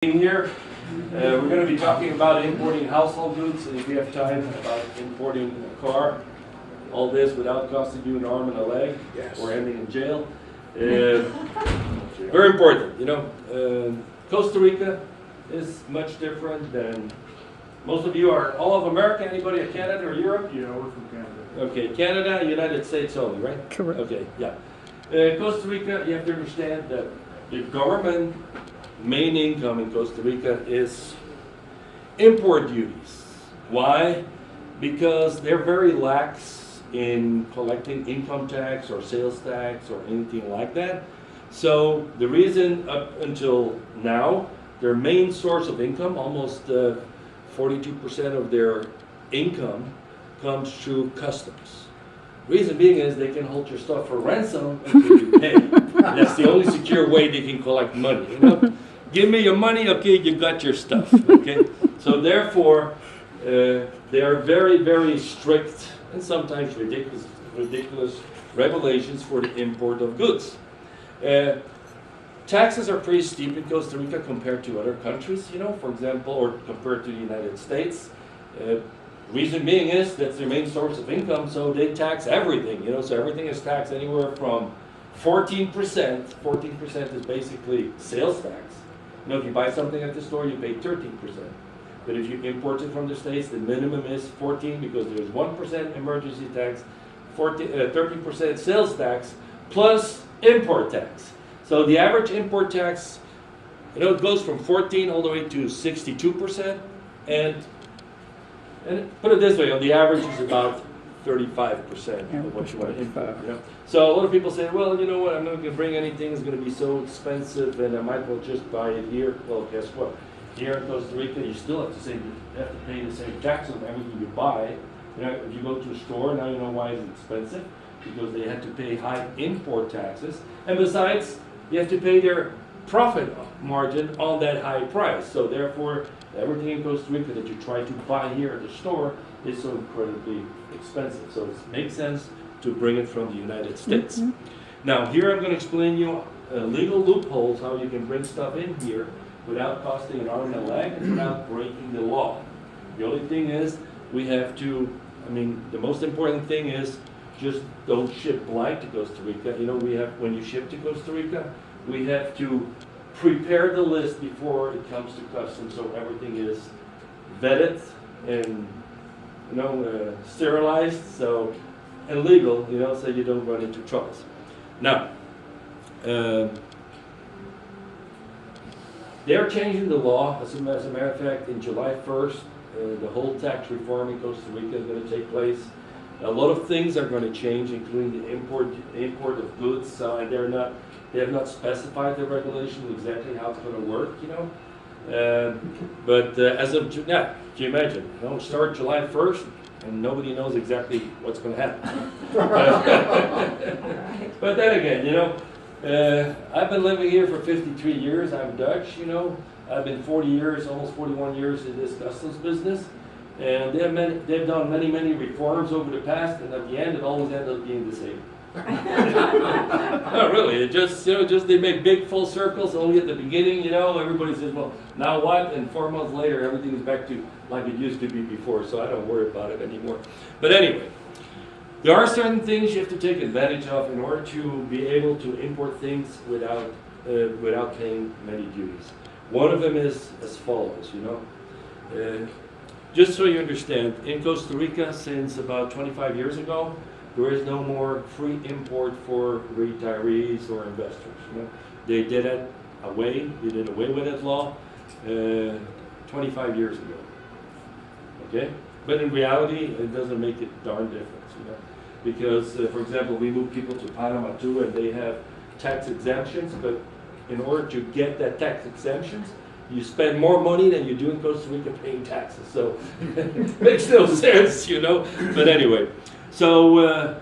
Here, we're going to be talking about importing household goods, and if you have time, about importing a car. All this without costing you an arm and a leg, yes, or ending in jail. Very important, you know. Costa Rica is much different than most of you are. All of America? Anybody of Canada or Europe? Yeah, we're from Canada. Okay, Canada, United States only, right? Correct. Okay, yeah. Costa Rica, you have to understand that the government main income in Costa Rica is import duties. Why? Because they're very lax in collecting income tax or sales tax or anything like that. So the reason up until now, their main source of income, almost 42% of their income comes through customs. Reason being is they can hold your stuff for ransom until you pay. That's the only secure way they can collect money, you know? Give me your money, okay, you got your stuff, okay? So therefore, they are very, very strict and sometimes ridiculous regulations for the import of goods. Taxes are pretty steep in Costa Rica compared to other countries, you know, for example, or compared to the United States. Reason being is that's their main source of income, so they tax everything, you know, so everything is taxed anywhere from 14%. 14% is basically sales tax. You know, if you buy something at the store, you pay 13%. But if you import it from the States, the minimum is 14 because there's 1% emergency tax, 13% sales tax, plus import tax. So the average import tax, you know, it goes from 14 all the way to 62%. And put it this way, on the average is about 35% of what you want to import. You know? So a lot of people say, well, you know what, I'm not going to bring anything, it's going to be so expensive, and I might well just buy it here. Well, guess what? Here in Costa Rica, you still have to pay the same tax on everything you buy. You know, if you go to a store, now you know why it's expensive, because they have to pay high import taxes, and besides, you have to pay their profit margin on that high price. So therefore, everything in Costa Rica that you try to buy here at the store is so incredibly expensive. So it makes sense to bring it from the United States. Mm-hmm. Now here I'm going to explain you legal loopholes, how you can bring stuff in here without costing an arm and a leg and without breaking the law. The only thing is we have to, I mean, the most important thing is just don't ship blind to Costa Rica. You know, we have, when you ship to Costa Rica, we have to prepare the list before it comes to customs, so everything is vetted and, you know, sterilized, so, and legal, you know, so you don't run into troubles. Now, they're changing the law, as a matter of fact, in July 1st, the whole tax reform in Costa Rica is going to take place. A lot of things are going to change, including the import of goods, and they have not specified the regulation exactly how it's going to work, you know. But as of now, can you imagine? You know, start July 1st, and nobody knows exactly what's going to happen. But then again, you know, I've been living here for 53 years. I'm Dutch, you know. I've been 40 years, almost 41 years in this customs business. And they've done many reforms over the past, and at the end, it always ends up being the same. No, really, it just, you know, they make big full circles only at the beginning, you know, everybody says, well, now what? And 4 months later, everything is back to like it used to be before, so I don't worry about it anymore. But anyway, there are certain things you have to take advantage of in order to be able to import things without paying many duties. One of them is as follows, you know. Just so you understand, in Costa Rica, since about 25 years ago, there is no more free import for retirees or investors. You know? They did it away. They did away with that law 25 years ago. Okay, but in reality, it doesn't make a darn difference. You know, because for example, we move people to Panama too, and they have tax exemptions. But in order to get that tax exemptions, you spend more money than you do in Costa Rica paying taxes. So it makes no sense, you know. But anyway. So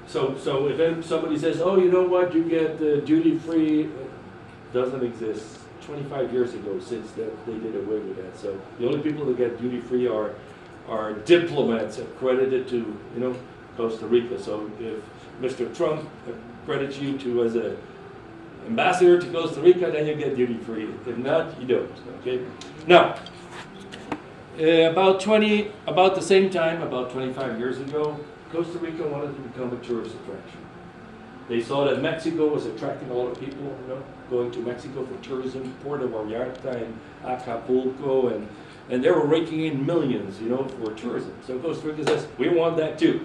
if somebody says, oh, you know what, you get duty-free, it doesn't exist. 25 years ago since they did away with that. So the only people that get duty-free are diplomats accredited to, you know, Costa Rica. So if Mr. Trump accredits you to as a ambassador to Costa Rica, then you get duty free. If not, you don't. Okay. Now, about the same time, about 25 years ago, Costa Rica wanted to become a tourist attraction. They saw that Mexico was attracting a lot of people, you know, going to Mexico for tourism, Puerto Vallarta and Acapulco, and they were raking in millions, you know, for tourism. So Costa Rica says, we want that too.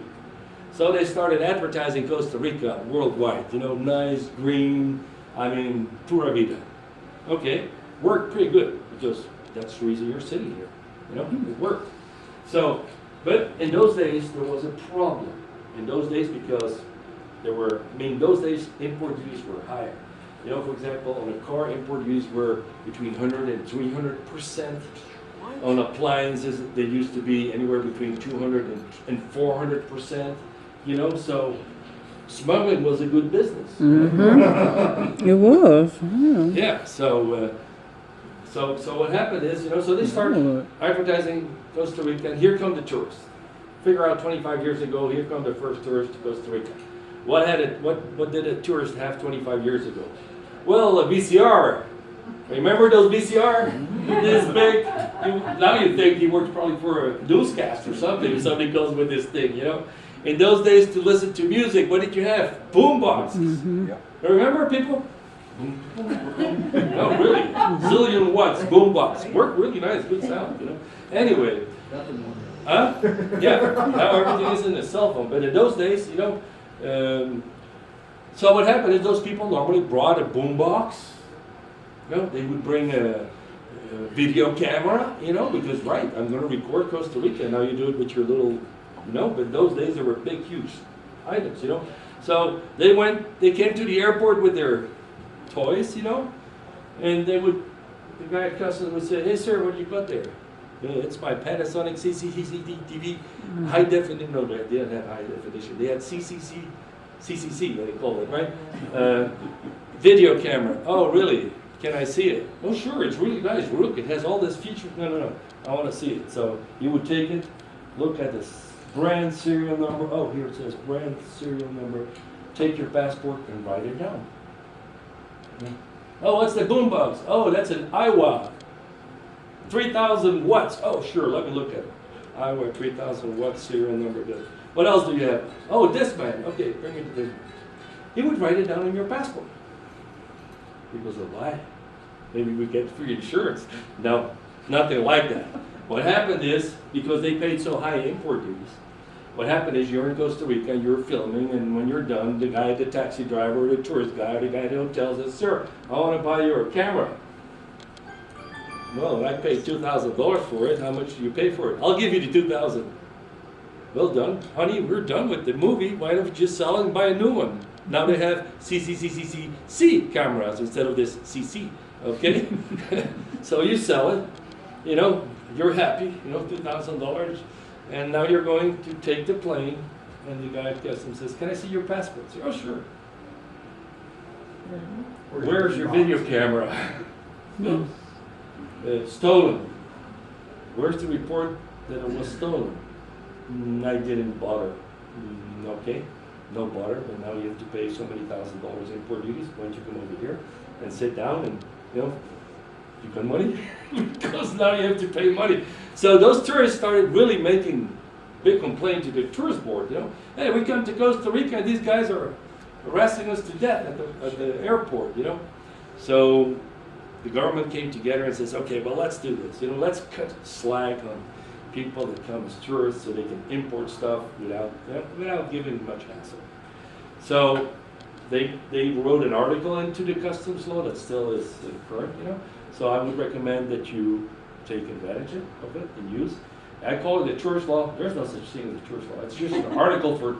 So they started advertising Costa Rica worldwide, you know, nice, green, I mean, pura vida. Okay, worked pretty good, because that's the reason you're sitting here, you know, it worked. So, but in those days, there was a problem. In those days, because those days, import duties were higher. You know, for example, on a car, import duties were between 100 and 300%. On appliances, they used to be anywhere between 200 and 400%. You know, so smuggling was a good business. Mm-hmm. It was. Yeah. So what happened is, you know, so they started advertising Costa Rica, and here come the tourists. Figure out 25 years ago, here come the first tourists to Costa Rica. What did a tourist have 25 years ago? Well, a VCR. Remember those VCR? This big. Now you think he works probably for a newscast or something. Somebody goes with this thing, you know. In those days, to listen to music, what did you have? Boom boxes. Mm-hmm. Yeah. Remember, people? No, really. Zillion watts, boom box. Worked really nice, good sound, you know. Anyway. Huh? Yeah. Now everything is in a cell phone. But in those days, you know. So what happened is those people normally brought a boom box. You know, they would bring a video camera, you know, because right, I'm going to record Costa Rica. Now you do it with your little. No, but in those days there were big, huge items, you know. So they came to the airport with their toys, you know, and the guy at customs would say, hey sir, what do you got there? Yeah, it's my Panasonic CCC TV, high definition. No, they didn't have high definition. They had CCC, they call it, right? Video camera. Oh, really? Can I see it? Oh, sure, it's really nice. Look, it has all this features. No, I want to see it. So you would take it, look at this brand serial number. Oh, here it says brand serial number. Take your passport and write it down. Yeah. Oh, what's the boombox? Oh, that's an Iowa. 3,000 watts. Oh, sure, let me look at it. Iowa 3,000 watts serial number. Good. What else do you have? Oh, Discman. Okay, bring me the Discman. He would write it down in your passport. People said, why? Maybe we get free insurance. No, nothing like that. What happened is, because they paid so high import duties, what happened is you're in Costa Rica, you're filming, and when you're done, the guy, the taxi driver, or the tourist guy, or the guy at the hotel says, sir, I want to buy your camera. Well, I paid $2,000 for it. How much do you pay for it? I'll give you the $2,000. Well done. Honey, we're done with the movie. Why don't you just sell it and buy a new one? Now they have CCCCC cameras instead of this CC, okay? So you sell it, you know, you're happy, you know, $2,000, and now you're going to take the plane, and the guy at customs says, can I see your passport? I say, oh, sure. Where's your video camera? Stolen. Where's the report that it was stolen? I didn't bother. Okay, no bother, but now you have to pay so many $1,000 import duties. Why don't you come over here and sit down and, you know, you got money? Because now you have to pay money. So those tourists started really making big complaint to the tourist board, you know. Hey, we come to Costa Rica and these guys are harassing us to death at the airport, you know. So the government came together and says, okay, well, let's do this. You know, let's cut slack on people that come as tourists so they can import stuff without giving much hassle. So they wrote an article into the customs law that still is current, you know. So I would recommend that you take advantage of it and use. I call it a tourist law. There's no such thing as a tourist law. It's just an article for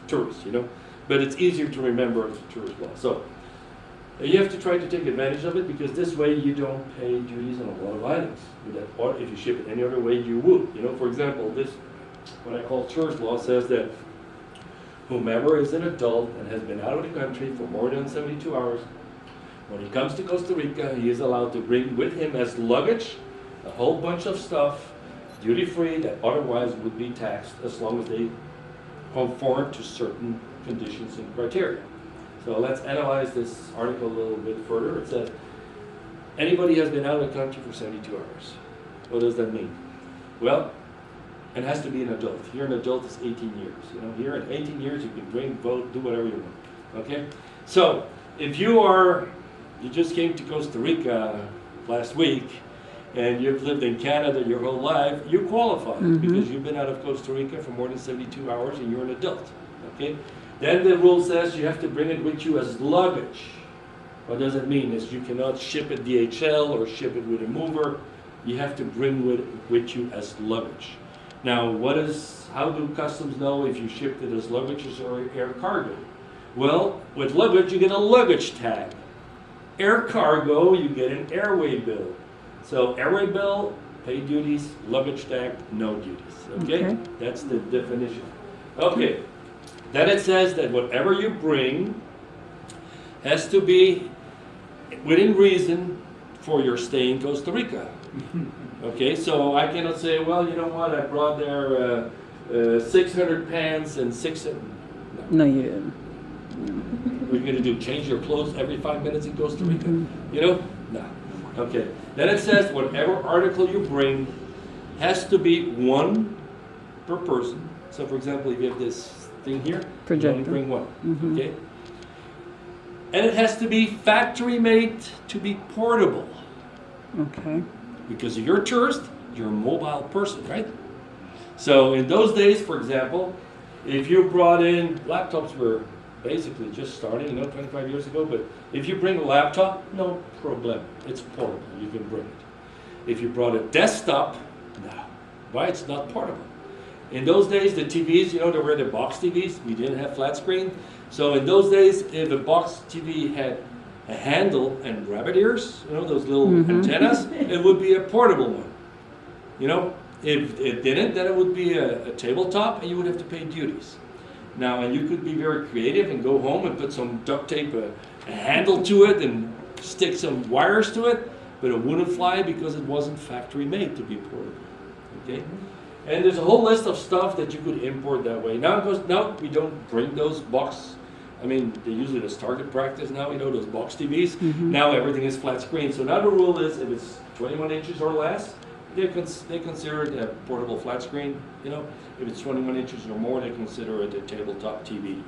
tourists, you know. But it's easier to remember as a tourist law. So you have to try to take advantage of it, because this way you don't pay duties on a lot of items. Or if you ship it any other way, you would. You know, for example, this, what I call tourist law, says that whomever is an adult and has been out of the country for more than 72 hours, when he comes to Costa Rica, he is allowed to bring with him as luggage a whole bunch of stuff, duty-free, that otherwise would be taxed, as long as they conform to certain conditions and criteria. So let's analyze this article a little bit further. It says, anybody has been out of the country for 72 hours. What does that mean? Well, it has to be an adult. Here an adult is 18 years. You know, here in 18 years you can drink, vote, do whatever you want. Okay? So if you just came to Costa Rica last week and you've lived in Canada your whole life, you qualify because you've been out of Costa Rica for more than 72 hours and you're an adult. Okay? Then the rule says you have to bring it with you as luggage. What does it mean? Is you cannot ship it DHL or ship it with a mover. You have to bring it with you as luggage. Now, how do customs know if you shipped it as luggage or air cargo? Well, with luggage, you get a luggage tag. Air cargo, you get an airway bill. So airway bill, pay duties, luggage tag, no duties. Okay? That's the definition. Okay. Then it says that whatever you bring has to be within reason for your stay in Costa Rica. Okay, so I cannot say, well, you know what, I brought there 600 pants and No, you didn't. What are you going to do, change your clothes every 5 minutes in Costa Rica? You know? No. Okay. Then it says whatever article you bring has to be one per person. So for example, if you have this thing here, you only bring one. Okay? And it has to be factory made to be portable. Okay. Because you're a tourist, you're a mobile person, right? So in those days, for example, if you brought in, laptops were basically just starting, 25 years ago, but if you bring a laptop, no problem. It's portable, you can bring it. If you brought a desktop, no. Why? It's not portable. In those days, the TVs, they were the box TVs. We didn't have flat screen. So in those days, if a box TV had a handle and rabbit ears, those little antennas, it would be a portable one. If it didn't, then it would be a tabletop and you would have to pay duties. Now, and you could be very creative and go home and put some duct tape, a handle to it and stick some wires to it, but it wouldn't fly because it wasn't factory made to be portable. Okay? And there's a whole list of stuff that you could import that way. Now we don't bring those box. I mean, they use it as target practice now, those box TVs. Now everything is flat screen. So now the rule is if it's 21 inches or less, they consider it a portable flat screen. If it's 21 inches or more, they consider it a tabletop TV.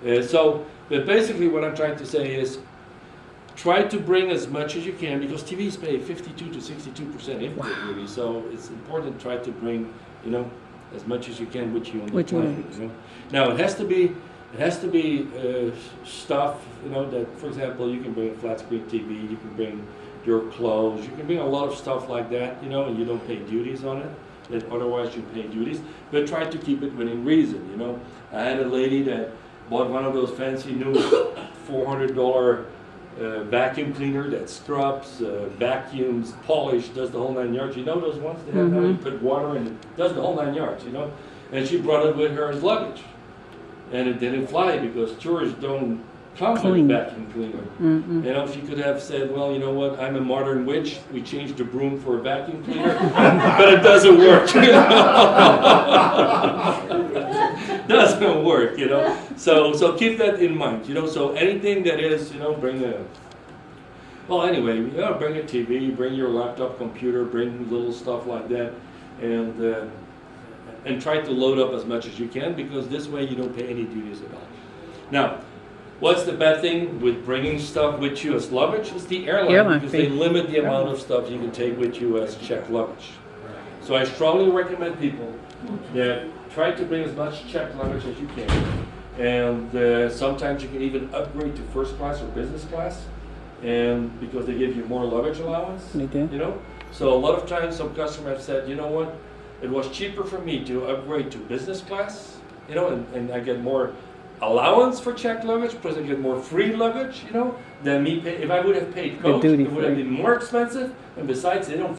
But basically what I'm trying to say is try to bring as much as you can because TVs pay 52 to 62% import duty. So it's important to try to bring, as much as you can with you on the plane. Now it has to be stuff, that, for example, you can bring a flat screen TV, you can bring your clothes, you can bring a lot of stuff like that, and you don't pay duties on it, that otherwise you pay duties, but try to keep it within reason, I had a lady that bought one of those fancy new $400 vacuum cleaner that scrubs, vacuums, polish, does the whole 9 yards. Those ones that have you put water in it, does the whole 9 yards, and she brought it with her as luggage. And it didn't fly because tourists don't come with a vacuum cleaner. She could have said, well, you know what, I'm a modern witch. We changed the broom for a vacuum cleaner, but it doesn't work. Doesn't work, So keep that in mind, So anything that is, bring a. Well, anyway, bring a TV, bring your laptop, computer, bring little stuff like that, and try to load up as much as you can because this way you don't pay any duties at all. Now, what's the bad thing with bringing stuff with you as luggage? It's the airline because they limit the amount of stuff you can take with you as checked luggage. So I strongly recommend people that try to bring as much checked luggage as you can. And sometimes you can even upgrade to first class or business class and because they give you more luggage allowance. They do. So a lot of times some customers have said, you know what? It was cheaper for me to upgrade to business class, and I get more allowance for checked luggage, plus I get more free luggage, than me pay. If I would have paid coach, it would have been more expensive, and besides, they don't